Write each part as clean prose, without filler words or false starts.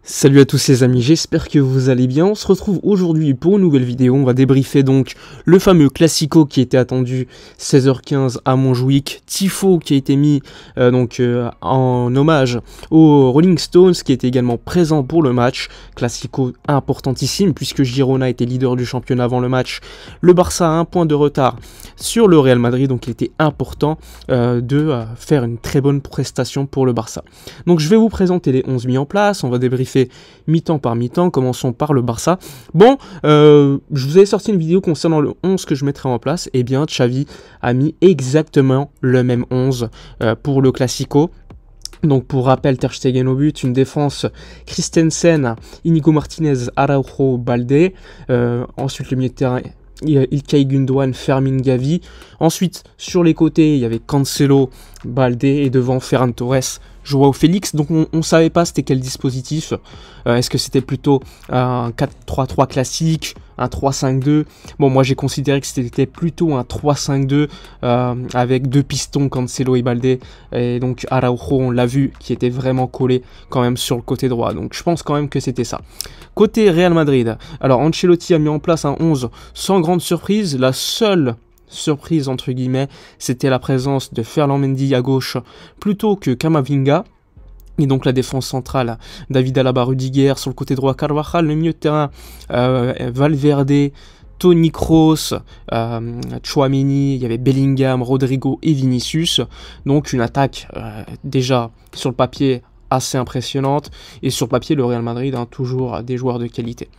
Salut à tous les amis, j'espère que vous allez bien. On se retrouve aujourd'hui pour une nouvelle vidéo. On va débriefer donc le fameux Classico qui était attendu 16h15 à Montjuïc. Tifo qui a été mis en hommage aux Rolling Stones qui était également présent pour le match. Classico importantissime puisque Girona était leader du championnat avant le match. Le Barça a un point de retard sur le Real Madrid, donc il était important de faire une très bonne prestation pour le Barça. Donc je vais vous présenter les 11 mis en place, on va débriefer mi-temps par mi-temps. Commençons par le Barça. Bon, je vous avais sorti une vidéo concernant le 11 que je mettrai en place. Et bien, Xavi a mis exactement le même 11 pour le Classico. Donc pour rappel, Ter Stegen au but, une défense Christensen, Inigo Martinez, Araujo, Balde. Ensuite le milieu de terrain, Ilkay Gundogan, Fermin, Gavi. Ensuite sur les côtés, il y avait Cancelo, Balde et devant Ferran Torres, Joao Félix. Donc on ne savait pas c'était quel dispositif. Est-ce que c'était plutôt un 4-3-3 classique, un 3-5-2? Bon, moi j'ai considéré que c'était plutôt un 3-5-2 avec deux pistons, Cancelo et Balde. Et donc Araujo, on l'a vu, qui était vraiment collé quand même sur le côté droit. Donc je pense quand même que c'était ça. Côté Real Madrid, alors Ancelotti a mis en place un 11 sans grande surprise. La seule surprise entre guillemets, c'était la présence de Ferland Mendy à gauche plutôt que Camavinga. Et donc la défense centrale, David Alaba, Rudiger, sur le côté droit Carvajal, le milieu de terrain, Valverde, Toni Kroos, Tchouaméni, il y avait Bellingham, Rodrigo et Vinicius. Donc une attaque déjà sur le papier assez impressionnante, et sur papier le Real Madrid a toujours des joueurs de qualité.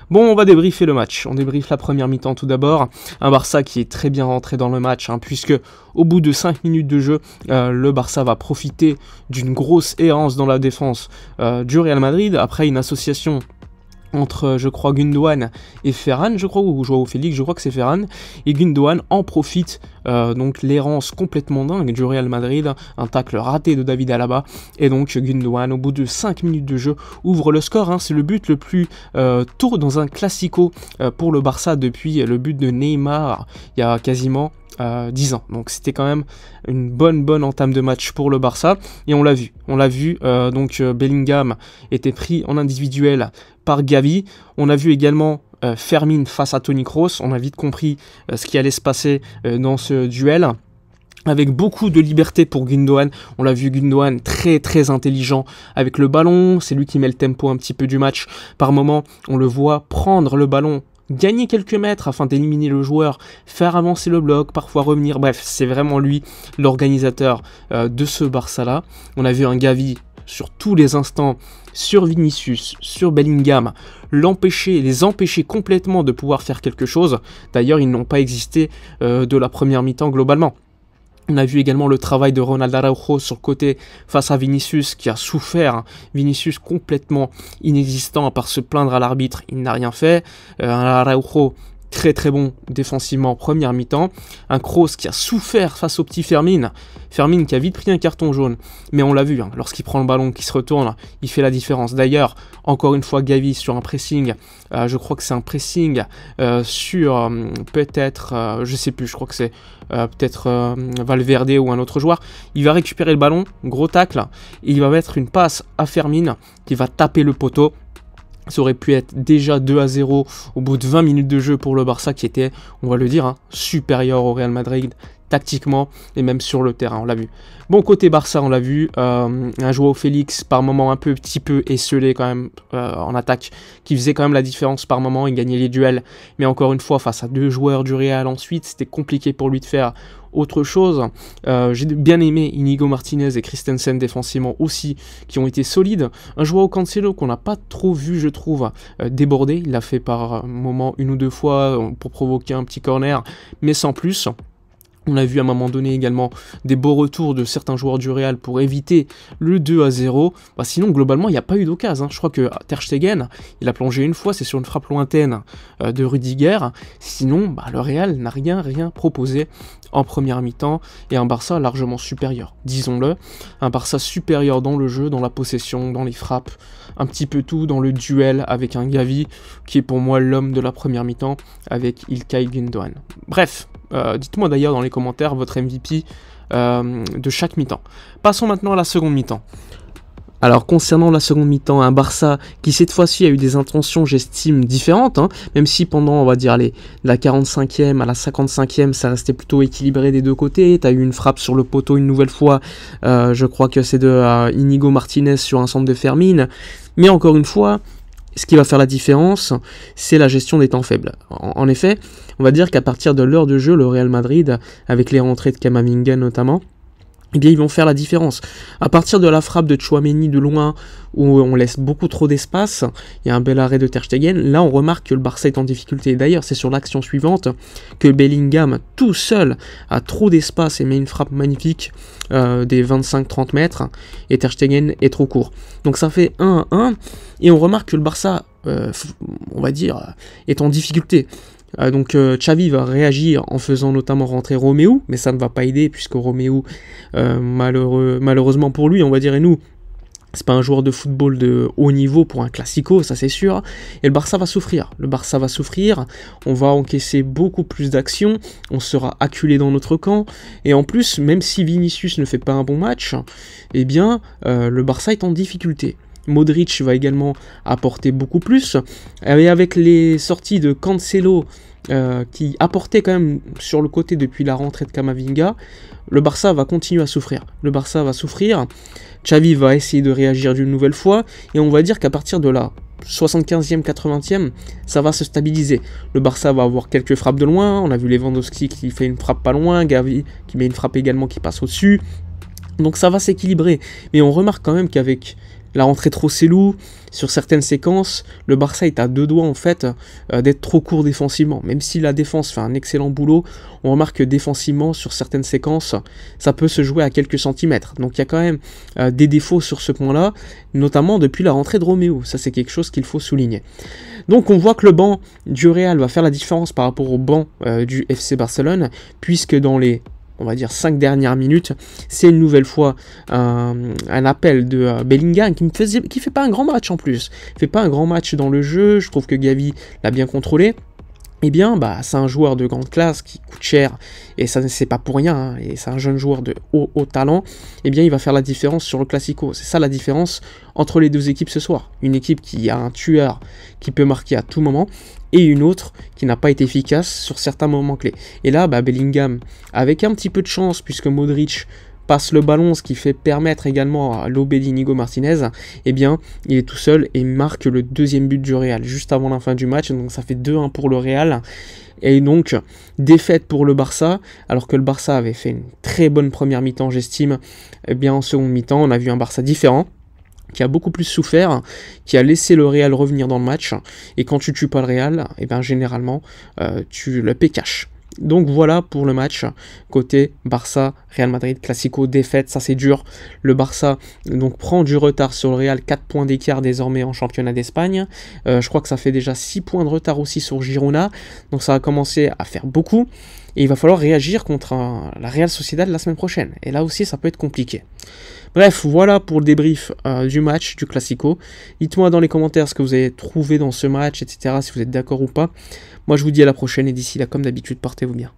Bon, on va débriefer le match. On débriefe la première mi-temps tout d'abord. Un Barça qui est très bien rentré dans le match, puisque au bout de 5 minutes de jeu, le Barça va profiter d'une grosse errance dans la défense du Real Madrid, après une association entre, je crois, Gundogan et Ferran, je crois, ou Joao Félix, je crois que c'est Ferran, et Gundogan en profite, donc l'errance complètement dingue du Real Madrid, un tacle raté de David Alaba, et donc Gundogan, au bout de 5 minutes de jeu, ouvre le score. C'est le but le plus tôt dans un Classico pour le Barça depuis le but de Neymar, il y a quasiment 10 ans. Donc c'était quand même une bonne entame de match pour le Barça, et on l'a vu, donc Bellingham était pris en individuel par Gavi. On a vu également Fermin face à Toni Kroos. On a vite compris ce qui allait se passer dans ce duel, avec beaucoup de liberté pour Gundogan. On l'a vu, Gundogan très intelligent avec le ballon, c'est lui qui met le tempo un petit peu du match. Par moment, on le voit prendre le ballon, gagner quelques mètres afin d'éliminer le joueur, faire avancer le bloc, parfois revenir. Bref, c'est vraiment lui l'organisateur de ce Barça-là. On a vu un Gavi sur tous les instants, sur Vinicius, sur Bellingham, les empêcher complètement de pouvoir faire quelque chose. D'ailleurs, ils n'ont pas existé de la première mi-temps globalement. On a vu également le travail de Ronald Araujo sur le côté face à Vinicius qui a souffert. Vinicius complètement inexistant, à part se plaindre à l'arbitre, il n'a rien fait. Araujo très bon défensivement en première mi-temps. Un Kroos qui a souffert face au petit Fermin. Fermin qui a vite pris un carton jaune. Mais on l'a vu, lorsqu'il prend le ballon, qu'il se retourne, il fait la différence. D'ailleurs, encore une fois, Gavi sur un pressing. Je crois que c'est un pressing sur peut-être, je sais plus, je crois que c'est peut-être Valverde ou un autre joueur. Il va récupérer le ballon, gros tacle, et il va mettre une passe à Fermin qui va taper le poteau. Ça aurait pu être déjà 2-0 au bout de 20 minutes de jeu pour le Barça, qui était, on va le dire, supérieur au Real Madrid tactiquement et même sur le terrain, on l'a vu. Bon, côté Barça, on l'a vu, un Joao Félix par moment un petit peu esselé quand même en attaque, qui faisait quand même la différence par moment, il gagnait les duels, mais encore une fois, face à deux joueurs du Real ensuite, c'était compliqué pour lui de faire autre chose. J'ai bien aimé Inigo Martinez et Christensen défensivement aussi, qui ont été solides. Un Joao Cancelo qu'on n'a pas trop vu, je trouve, déborder. Il l'a fait par moment une ou deux fois pour provoquer un petit corner, mais sans plus. On a vu à un moment donné également des beaux retours de certains joueurs du Real pour éviter le 2-0. Sinon, globalement, il n'y a pas eu d'occasion. Je crois que Ter Stegen, il a plongé une fois, c'est sur une frappe lointaine de Rudiger. Sinon, le Real n'a rien proposé en première mi-temps, et un Barça largement supérieur, disons-le. Un Barça supérieur dans le jeu, dans la possession, dans les frappes, un petit peu tout, dans le duel avec un Gavi, qui est pour moi l'homme de la première mi-temps, avec Ilkay Gundogan. Bref, dites-moi d'ailleurs dans les commentaires votre MVP de chaque mi-temps. Passons maintenant à la seconde mi-temps. Alors concernant la seconde mi-temps, un Barça qui cette fois-ci a eu des intentions, j'estime, différentes, hein, même si pendant, on va dire, de la 45e à la 55e, ça restait plutôt équilibré des deux côtés. Tu as eu une frappe sur le poteau une nouvelle fois, je crois que c'est de Inigo Martinez sur un centre de Fermin, mais encore une fois, ce qui va faire la différence, c'est la gestion des temps faibles. En effet, on va dire qu'à partir de l'heure de jeu, le Real Madrid, avec les rentrées de Camavinga notamment, eh bien, ils vont faire la différence. À partir de la frappe de Tchouaméni de loin, où on laisse beaucoup trop d'espace, il y a un bel arrêt de Ter Stegen, là on remarque que le Barça est en difficulté. D'ailleurs, c'est sur l'action suivante que Bellingham, tout seul, a trop d'espace et met une frappe magnifique des 25-30 mètres, et Ter Stegen est trop court. Donc ça fait 1-1, et on remarque que le Barça, on va dire, est en difficulté. Donc Xavi va réagir en faisant notamment rentrer Romeu, mais ça ne va pas aider puisque Romeu, malheureusement pour lui, on va dire, et nous, c'est pas un joueur de football de haut niveau pour un classico, ça c'est sûr, et le Barça va souffrir. Le Barça va souffrir, on va encaisser beaucoup plus d'actions, on sera acculé dans notre camp, et en plus, même si Vinicius ne fait pas un bon match, eh bien, le Barça est en difficulté. Modric va également apporter beaucoup plus, et avec les sorties de Cancelo qui apportait quand même sur le côté depuis la rentrée de Camavinga, le Barça va continuer à souffrir. Le Barça va souffrir, Xavi va essayer de réagir d'une nouvelle fois, et on va dire qu'à partir de là, 75e, 80e, ça va se stabiliser. Le Barça va avoir quelques frappes de loin, on a vu Lewandowski qui fait une frappe pas loin, Gavi qui met une frappe également qui passe au-dessus, donc ça va s'équilibrer, mais on remarque quand même qu'avec la rentrée de Rosselló, sur certaines séquences, le Barça est à deux doigts en fait d'être trop court défensivement. Même si la défense fait un excellent boulot, on remarque que défensivement, sur certaines séquences, ça peut se jouer à quelques centimètres. Donc il y a quand même des défauts sur ce point-là, notamment depuis la rentrée de Romeu. Ça c'est quelque chose qu'il faut souligner. Donc on voit que le banc du Real va faire la différence par rapport au banc du FC Barcelone, puisque dans les, on va dire, 5 dernières minutes, c'est une nouvelle fois un appel de Bellingham qui fait pas un grand match en plus. Il fait pas un grand match dans le jeu, je trouve que Gavi l'a bien contrôlé. Eh bien, c'est un joueur de grande classe qui coûte cher, et ça c'est pas pour rien, hein, et c'est un jeune joueur de haut talent. Eh bien, il va faire la différence sur le Classico. C'est ça la différence entre les deux équipes ce soir. Une équipe qui a un tueur qui peut marquer à tout moment, et une autre qui n'a pas été efficace sur certains moments clés. Et là, Bellingham, avec un petit peu de chance, puisque Modric passe le ballon, ce qui fait permettre également à l'OB d'Inigo Martinez, eh bien, il est tout seul et marque le deuxième but du Real, juste avant la fin du match, donc ça fait 2-1 pour le Real, et donc, défaite pour le Barça, alors que le Barça avait fait une très bonne première mi-temps, j'estime. Eh bien, en seconde mi-temps, on a vu un Barça différent, qui a beaucoup plus souffert, qui a laissé le Real revenir dans le match, et quand tu tues pas le Real, eh bien, généralement, tu le paies cash. Donc voilà pour le match côté Barça, Real Madrid, Classico, défaite, ça c'est dur. Le Barça donc prend du retard sur le Real, 4 points d'écart désormais en championnat d'Espagne. Je crois que ça fait déjà 6 points de retard aussi sur Girona, donc ça va commencer à faire beaucoup. Et il va falloir réagir contre la Real Sociedad la semaine prochaine. Et là aussi ça peut être compliqué. Bref, voilà pour le débrief du match, du Classico. Dites-moi dans les commentaires ce que vous avez trouvé dans ce match, etc. Si vous êtes d'accord ou pas. Moi je vous dis à la prochaine et d'ici là comme d'habitude portez-vous bien.